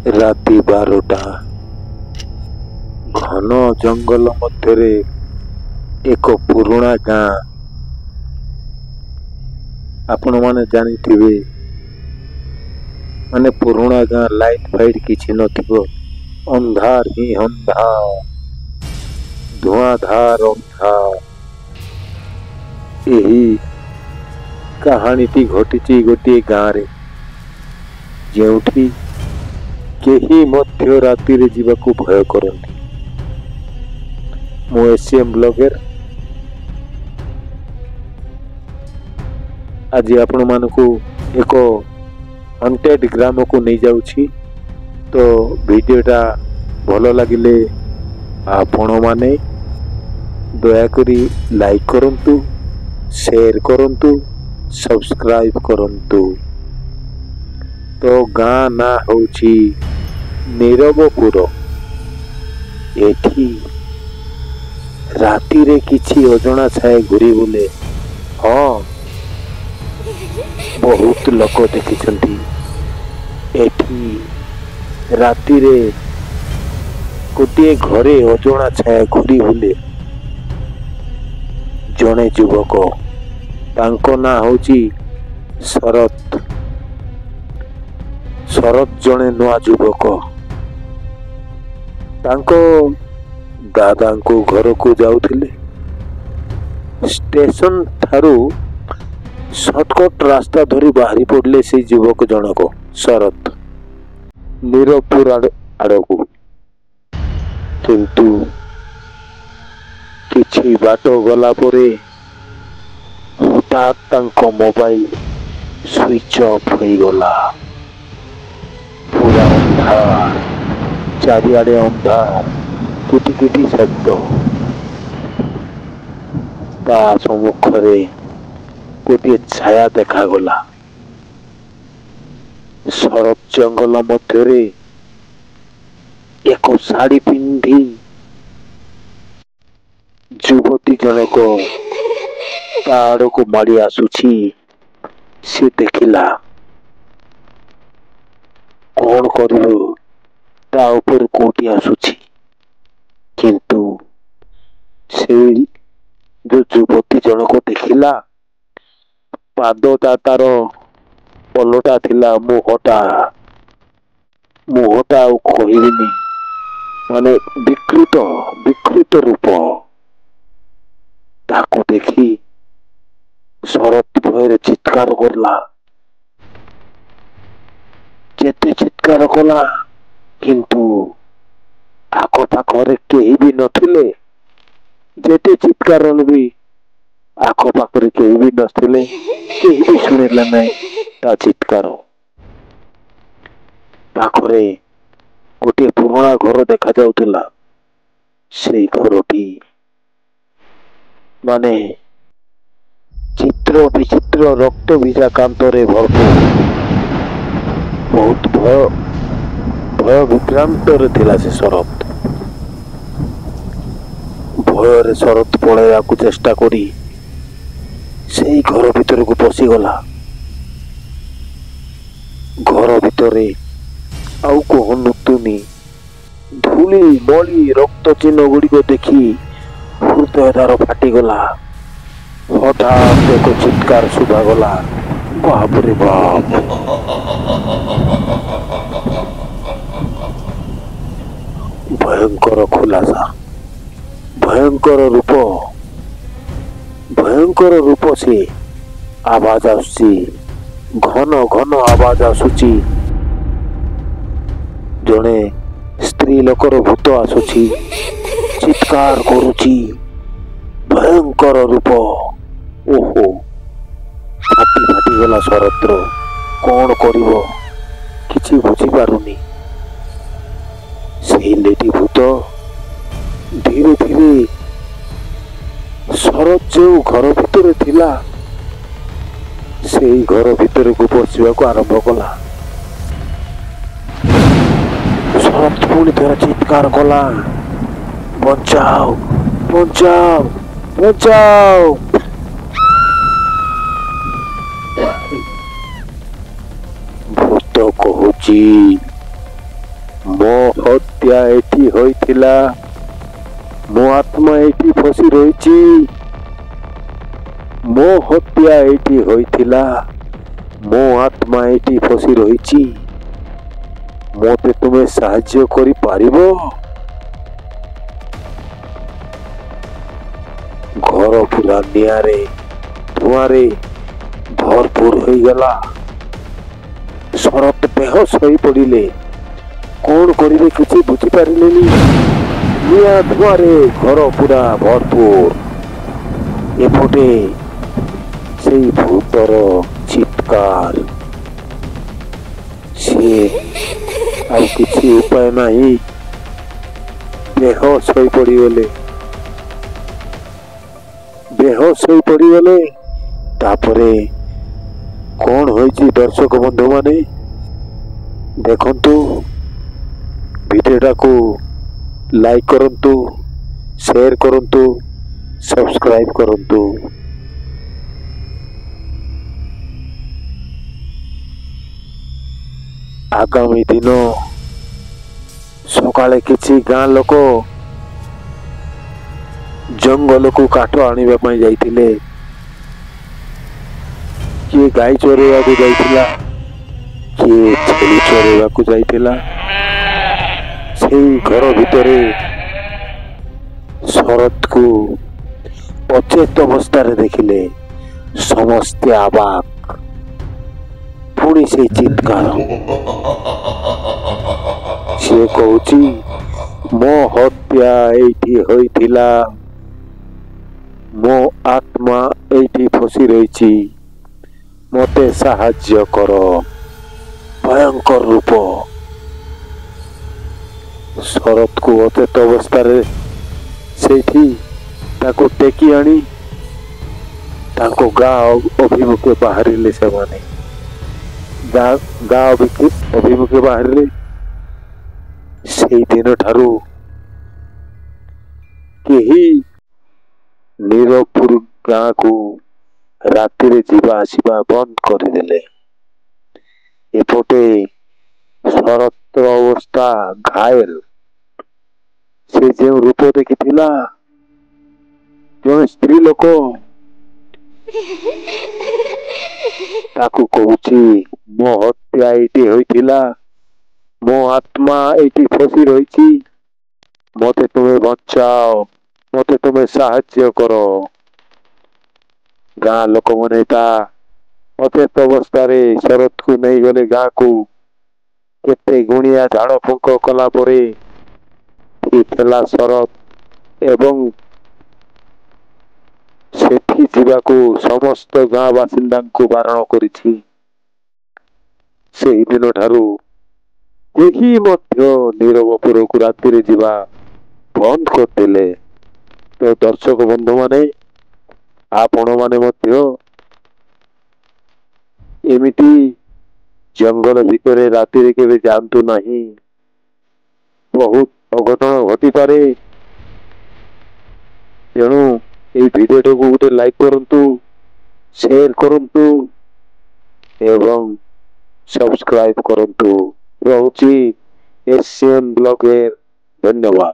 ରାତି 12ଟା। ଘନ ଜଙ୍ଗଲ ମଧ୍ୟରେ ଏକ ପୁରୁଣା ଗାଁ। ଆପଣମାନେ ଜାଣିଥିବେ, ମାନେ ପୁରୁଣା ଗାଁ, ଲାଇଟ୍ ଫାଇଟ୍ କିଛି ନଥିବ, ଅନ୍ଧାର ହିଁ ଅନ୍ଧାର, ଧୂଆଁଧାର ଅନ୍ଧାର। ଏହି କାହାଣୀଟି ଘଟିଛି ଗୋଟିଏ ଗାଁରେ, ଯେଉଁଠି କେହି ମଧ୍ୟ ରାତିରେ ଯିବାକୁ ଭୟ କରନ୍ତି। ମୁଁ ଏସିଏମ୍ ବ୍ଲଗର ଆଜି ଆପଣମାନଙ୍କୁ ଏକ ହଣ୍ଟେଡ୍ ଗ୍ରାମକୁ ନେଇଯାଉଛି। ତ ଭିଡ଼ିଓଟା ଭଲ ଲାଗିଲେ ଆପଣମାନେ ଦୟାକରି ଲାଇକ୍ କରନ୍ତୁ, ସେୟାର କରନ୍ତୁ, ସବସ୍କ୍ରାଇବ୍ କରନ୍ତୁ। ତ ଗାଁ ନାଁ ହେଉଛି ନୀରବପୁର। ଏଠି ରାତିରେ କିଛି ଅଜଣା ଛାୟା ଘୁରି ବୁଲେ। ହଁ, ବହୁତ ଲୋକ ଦେଖିଛନ୍ତି। ଏଠି ରାତିରେ ଗୋଟିଏ ଘରେ ଅଜଣା ଛାୟା ଘୁରି ବୁଲେ। ଜଣେ ଯୁବକ, ତାଙ୍କ ନାଁ ହେଉଛି ଶରତ। ଶରତ ଜଣେ ନୂଆ ଯୁବକ। ତାଙ୍କ ଦାଦାଙ୍କ ଘରକୁ ଯାଉଥିଲେ। ଷ୍ଟେସନ ଠାରୁ ସର୍ଟକଟ୍ ରାସ୍ତା ଧରି ବାହାରି ପଡ଼ିଲେ ସେଇ ଯୁବକ ଜଣକ, ଶରତ, ନୀରବପୁର ଆଡ଼କୁ। କିନ୍ତୁ କିଛି ବାଟ ଗଲା ପରେ ହଠାତ୍ ତାଙ୍କ ମୋବାଇଲ ସୁଇଚ୍ ଅଫ୍ ହୋଇଗଲା। ପୁରା ଅନ୍ଧାର, ଚାରିଆଡ଼େ ଅନ୍ଧାର, କିଟିକିଟି ଶବ୍ଦ। ତା ସମ୍ମୁଖରେ ଗୋଟିଏ ଛାୟା ଦେଖାଗଲା। ଶରତ ଜଙ୍ଗଲ ମଧ୍ୟରେ ଏକ ଶାଢ଼ୀ ପିନ୍ଧି ଯୁବତୀ ଜଣକ ତା ଆଡ଼କୁ ମାଡ଼ି ଆସୁଛି। ସେ ଦେଖିଲା, କଣ କରିବ, ତା ଉପରେ କୋଉଠି ଆସୁଛି। କିନ୍ତୁ ସେଇ ଯୋଉ ଯୁବତୀ ଜଣକ ଦେଖିଲା, ପାଦଟା ତାର ପଲଟା ଥିଲା, ମୁହଁଟା ଆଉ କହିବିନି, ମାନେ ବିକୃତ ରୂପ। ତାକୁ ଦେଖି ଶରତ ଭୟରେ ଚିତ୍କାର କଲା। ଯେତେ ଚିତ୍କାର କଲା, କିନ୍ତୁ ଆଖପାଖରେ କେହି ବି ନଥିଲେ। ଯେତେ ଚିତ୍କାର ବି ଆଖପାଖରେ କେହି ବି ନଥିଲେ। କେହି ବି ଶୁଣିଲା ନାହିଁ ତା ଚିତ୍କାର। ପାଖରେ ଗୋଟିଏ ପୁରୁଣା ଘର ଦେଖାଯାଉଥିଲା। ସେଇ ଘରଟି ମାନେ ଚିତ୍ର ବିଚିତ୍ର ରକ୍ତ ଭିଜା କାନ୍ଥରେ ଭରପୁର। ବହୁତ ଭୟ ବିଭ୍ରାନ୍ତରେ ଥିଲା ସେ ଶରତ। ଭୟରେ ଶରତ ପଳାଇବାକୁ ଚେଷ୍ଟା କରି ସେଇ ଘର ଭିତରକୁ ପଶିଗଲା। ଘର ଭିତରେ ଆଉ କହନ୍ତୁନି, ଧୂଳି ମଳି ରକ୍ତ ଚିହ୍ନ ଗୁଡ଼ିକ ଦେଖି ହୃଦୟ ତାର ଫାଟିଗଲା। ହଠାତ୍ ଏକ ଚିତ୍କାର ଶୁଭାଗଲା, ବାପରେ ବାପ! ଭୟଙ୍କର ଖୁଲାସା, ଭୟଙ୍କର ରୂପ। ସେ ଆବାଜ ଆସୁଛି, ଘନ ଘନ ଆବାଜ ଆସୁଛି। ଜଣେ ସ୍ତ୍ରୀ ଲୋକର ଭୂତ ଆସୁଛି, ଚିତ୍କାର କରୁଛି। ଭୟଙ୍କର ରୂପ। ଓହୋ, ଫାଟିଗଲା ଶରତର। କଣ କରିବ କିଛି ବୁଝିପାରୁନି। ସେଇ ଲେଡି ଭୂତ ଧୀରେ ଧୀରେ ଶରତ ଯେଉଁ ଘର ଭିତରେ ଥିଲା, ସେଇ ଘର ଭିତରକୁ ପଶିବାକୁ ଆରମ୍ଭ କଲା। ଶରତ ପୁଣି ଥରେ ଚିତ୍କାର କଲା, ବଞ୍ଚାଅ, ବଞ୍ଚାଅ, ବଞ୍ଚାଅ! ଭୂତ କହୁଛି, ମୋ ହତ୍ୟା ଏଠି ହୋଇଥିଲା, ମୋ ଆତ୍ମା ଏଠି ଫସି ରହିଛି। ମୋ ହତ୍ୟା ଏଠି ହୋଇଥିଲା, ମୋ ଆତ୍ମା ଏଠି ଫସି ରହିଛି। ମୋତେ ତୁମେ ସାହାଯ୍ୟ କରିପାରିବ? ଘର ପୁରା ନିଆଁରେ ଧୂଆଁରେ ଭରପୁର ହୋଇଗଲା। ଶରତ ବେହୋସ ହୋଇ ପଡ଼ିଲେ। କଣ କରିବେ କିଛି ବୁଝିପାରିଲେନି। ନିଆଁ ଧୂଆଁରେ ଘର ପୁରା ଭରପୁର। ଏପଟେ ସେଇ ଭୂତର ଚିତ୍କାର। ସିଏ ଆଉ କିଛି ଉପାୟ ନାହିଁ, ବେହୋସ ହୋଇ ପଡ଼ିଗଲେ। ତାପରେ କଣ ହୋଇଛି ଦର୍ଶକ ବନ୍ଧୁ ମାନେ ଦେଖନ୍ତୁ। ଭିଡିଓଟାକୁ ଲାଇକ୍ କରନ୍ତୁ, ସେୟାର କରନ୍ତୁ, ସବସ୍କ୍ରାଇବ କରନ୍ତୁ। ଆଗାମୀ ଦିନ ସକାଳେ କିଛି ଗାଁ ଲୋକ ଜଙ୍ଗଲକୁ କାଠ ଆଣିବା ପାଇଁ ଯାଇଥିଲେ। କିଏ ଗାଈ ଚରେଇବାକୁ ଯାଇଥିଲା, କିଏ ଛେଳି ଚରେଇବାକୁ ଯାଇଥିଲା। ସେଇ ଘର ଭିତରେ ଶରତକୁ ଅଚେତ ଅବସ୍ଥାରେ ଦେଖିଲେ। ସମସ୍ତେ ଅବାକ୍। ପୁଣି ସେଇ ଚିତ୍କାର। ସିଏ କହୁଛି, ମୋ ହତ୍ୟା ଏଇଠି ହୋଇଥିଲା, ମୋ ଆତ୍ମା ଏଇଠି ଫସି ରହିଛି। ମୋତେ ସାହାଯ୍ୟ କର। ଭୟଙ୍କର ରୂପ। ଶରତକୁ ଅଚେତ ଅବସ୍ଥାରେ ସେଇଠି ତାକୁ ଟେକି ଆଣି ତାଙ୍କ ଗାଁ ଅଭିମୁଖେ ବାହାରିଲେ। ସେମାନେ ଗାଁ ଅଭିମୁଖେ ବାହାରିଲେ। ସେଇ ଦିନ ଠାରୁ କେହି ନିରପୁର ଗାଁକୁ ରାତିରେ ଯିବା ଆସିବା ବନ୍ଦ କରିଦେଲେ। ଏପଟେ ଶରତର ଅବସ୍ଥା ଘାଏଲ। ସେ ଯେଉଁ ରୂପ ଦେଖିଥିଲା, ଜଣେ ସ୍ତ୍ରୀ ଲୋକ ତାକୁ କହୁଛି, ମୋ ହତ୍ୟା ଏଇଠି ହୋଇଥିଲା, ମୋ ଆତ୍ମା ଏଇଠି ଫସି ରହିଛି। ମୋତେ ତୁମେ ବଞ୍ଚାଅ, ମୋତେ ତୁମେ ସାହାଯ୍ୟ କର। ଗାଁ ଲୋକମାନେ ତା ଅଚେତ ଅବସ୍ଥାରେ ଶରତକୁ ନେଇଗଲେ ଗାଁକୁ। କେତେ ଗୁଣିଆ ଝାଡ଼ ଫୁଙ୍କ କଲା ପରେ ଥିଲା ଶରତ ଏବଂ ସେଠି ଯିବାକୁ ସମସ୍ତ ଗାଁ ବାସିନ୍ଦାଙ୍କୁ ବାରଣ କରିଛି। ସେହିଦିନ ଠାରୁ କେହି ମଧ୍ୟ ନିରବପୁରକୁ ରାତିରେ ଯିବା ବନ୍ଦ କରିଦେଲେ। ତ ଦର୍ଶକ ବନ୍ଧୁ ମାନେ, ଆପଣ ମାନେ ମଧ୍ୟ ଏମିତି ଜଙ୍ଗଲ ଭିତରେ ରାତିରେ କେବେ ଯାଆନ୍ତୁ ନାହିଁ। ବହୁତ ଅଘଟଣ ଘଟିପାରେ। ତେଣୁ ଏଇ ଭିଡିଓଟିକୁ ଗୋଟେ ଲାଇକ୍ କରନ୍ତୁ, ସେୟାର କରନ୍ତୁ ଏବଂ ସବସ୍କ୍ରାଇବ କରନ୍ତୁ। ରହୁଛି ଏସିଆନ ବ୍ଲଗରେ। ଧନ୍ୟବାଦ।